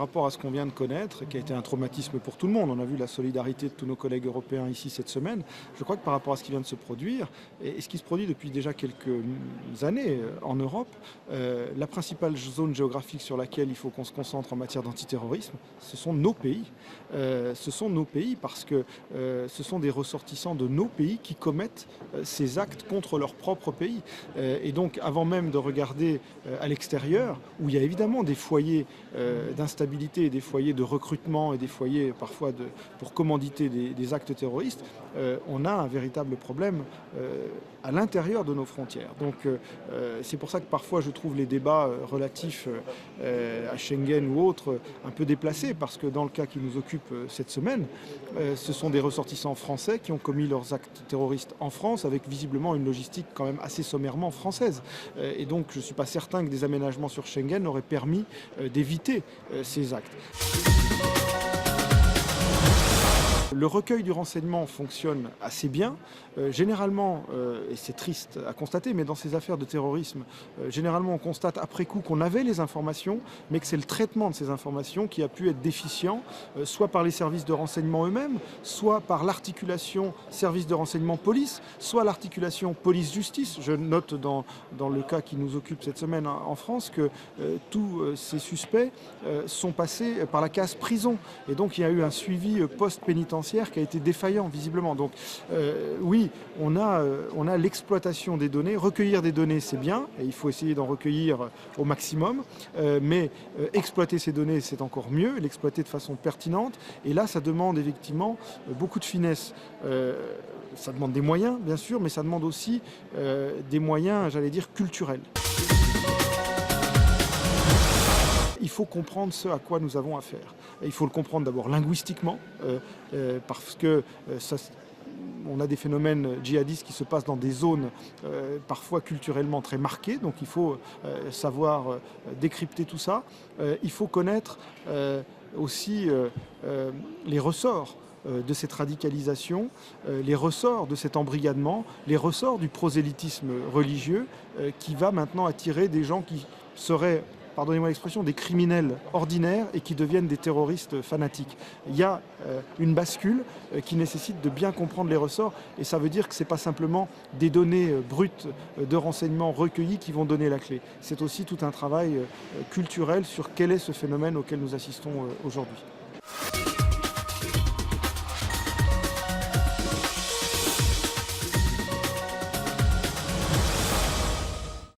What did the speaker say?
rapport à ce qu'on vient de connaître, qui a été un traumatisme pour tout le monde, on a vu la solidarité de tous nos collègues européens ici cette semaine, je crois que par rapport à ce qui vient de se produire, et ce qui se produit depuis déjà quelques années en Europe, la principale zone géographique sur laquelle il faut qu'on se concentre en matière d'antiterrorisme, ce sont nos pays. Ce sont nos pays parce que ce sont des ressortissants de nos pays qui commettent ces actes contre leur propre pays. Et donc avant même de regarder à l'extérieur, où il y a évidemment des foyers d'instabilité, des foyers de recrutement et des foyers parfois pour commanditer des actes terroristes, on a un véritable problème à l'intérieur de nos frontières. Donc c'est pour ça que parfois je trouve les débats relatifs à Schengen ou autres un peu déplacés, parce que dans le cas qui nous occupe cette semaine, ce sont des ressortissants français qui ont commis leurs actes terroristes en France avec visiblement une logistique quand même assez sommairement française. Et donc je ne suis pas certain que des aménagements sur Schengen auraient permis d'éviter ces actes. Le recueil du renseignement fonctionne assez bien. Généralement, et c'est triste à constater, mais dans ces affaires de terrorisme, généralement on constate après coup qu'on avait les informations, mais que c'est le traitement de ces informations qui a pu être déficient, soit par les services de renseignement eux-mêmes, soit par l'articulation services de renseignement police, soit l'articulation police-justice. Je note dans le cas qui nous occupe cette semaine en France que tous ces suspects sont passés par la case prison. Et donc il y a eu un suivi post-pénitentiaire qui a été défaillant visiblement. Donc oui, on a l'exploitation des données. Recueillir des données, c'est bien, et il faut essayer d'en recueillir au maximum, mais exploiter ces données, c'est encore mieux, l'exploiter de façon pertinente. Et là, ça demande effectivement beaucoup de finesse. Ça demande des moyens, bien sûr, mais ça demande aussi des moyens, j'allais dire, culturels. Il faut comprendre ce à quoi nous avons affaire. Il faut le comprendre d'abord linguistiquement, parce que on a des phénomènes djihadistes qui se passent dans des zones parfois culturellement très marquées, donc il faut savoir décrypter tout ça. Il faut connaître aussi les ressorts de cette radicalisation, les ressorts de cet embrigadement, les ressorts du prosélytisme religieux qui va maintenant attirer des gens qui seraient, pardonnez-moi l'expression, des criminels ordinaires et qui deviennent des terroristes fanatiques. Il y a une bascule qui nécessite de bien comprendre les ressorts, et ça veut dire que ce n'est pas simplement des données brutes de renseignements recueillis qui vont donner la clé. C'est aussi tout un travail culturel sur quel est ce phénomène auquel nous assistons aujourd'hui.